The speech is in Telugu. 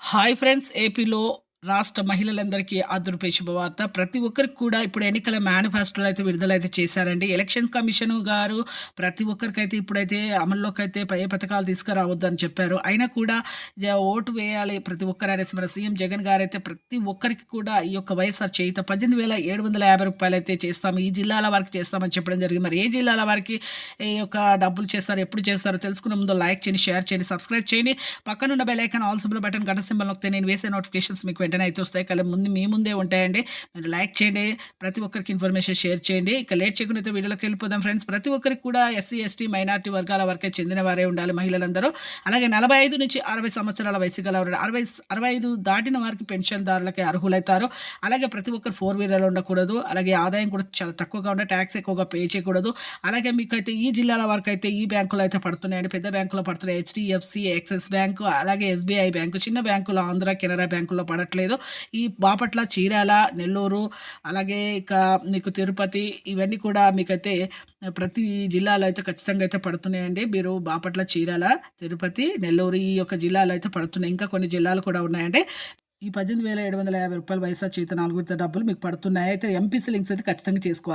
Hi friends! ఏపీలో రాష్ట్ర మహిళలందరికీ అదృపే శుభవార్త. ప్రతి ఒక్కరికి కూడా ఇప్పుడు ఎన్నికల మేనిఫెస్టోలు అయితే విడుదలైతే చేశారండి. ఎలక్షన్స్ కమిషన్ గారు ప్రతి ఒక్కరికైతే ఇప్పుడైతే అమల్లోకైతే ఏ పథకాలు తీసుకురావద్దని చెప్పారు. అయినా కూడా ఓటు వేయాలి ప్రతి ఒక్కరు అనేసి మన సీఎం జగన్ గారైతే ప్రతి ఒక్కరికి కూడా ఈ యొక్క వైఎస్ఆర్ చేయూత రూ. 18,750 అయితే చేస్తాము. ఈ జిల్లాల వారికి చేస్తామని చెప్పడం జరిగింది. మరి ఏ జిల్లాల వారికి ఈ యొక్క డబ్బులు చేస్తారు, ఎప్పుడు చేస్తారో తెలుసుకునే ముందు లైక్ చేయండి, షేర్ చేయండి, సబ్స్క్రైబ్ చేయండి. పక్కనున్న bell icon all symbol button గంట సింబల్ నొక్కితే నేను వేసే నోటిఫికేషన్స్ మీకు వెంటనే అయితే వస్తాయి. మీ ముందే ఉంటాయండి. మీరు లైక్ చేయండి, ప్రతి ఒక్కరికి ఇన్ఫర్మేషన్ షేర్ చేయండి. ఇక లేట్ చేయకుండా అయితే వీడియోలోకి వెళ్ళిపోదాం ఫ్రెండ్స్. ప్రతి ఒక్కరికి కూడా ఎస్సీ, ఎస్టీ, మైనారిటీ వర్గాల వరకే చెందిన వారే ఉండాలి మహిళలందరూ. అలాగే 45 నుంచి 60 సంవత్సరాల వయసు గల 65 దాటిన వారికి పెన్షన్దారులకి అర్హులవుతారు. అలాగే ప్రతి ఒక్కరు 4 వీలర్లు ఉండకూడదు. అలాగే ఆదాయం కూడా చాలా తక్కువగా ఉండే, ట్యాక్స్ ఎక్కువగా పే చేయకూడదు. అలాగే మీకైతే ఈ జిల్లాల వరకు అయితే ఈ బ్యాంకులు అయితే పడుతున్నాయండి. పెద్ద బ్యాంకులో పడుతున్నాయి. హెచ్డిఎఫ్సి, యాక్సిస్ బ్యాంకు, అలాగే ఎస్బీఐ బ్యాంకు. చిన్న బ్యాంకులో ఆంధ్ర, కెనరా బ్యాంకుల్లో పడట్లేదు. ఈ బాపట్ల, చీరాల, నెల్లూరు, అలాగే ఇక మీకు తిరుపతి, ఇవన్నీ కూడా మీకైతే ప్రతి జిల్లాలో అయితే ఖచ్చితంగా అయితే పడుతున్నాయండి. మీరు బాపట్ల, చీరాల, తిరుపతి, నెల్లూరు ఈ యొక్క జిల్లాలో అయితే పడుతున్నాయి. ఇంకా కొన్ని జిల్లాలు కూడా ఉన్నాయండి. ఈ రూ. 18,750 వైఎస్ఆర్ చేత 4 విడత డబ్బులు మీకు పడుతున్నాయి. అయితే ఎంపీసీ లింక్స్ అయితే ఖచ్చితంగా చేసుకోవాలి.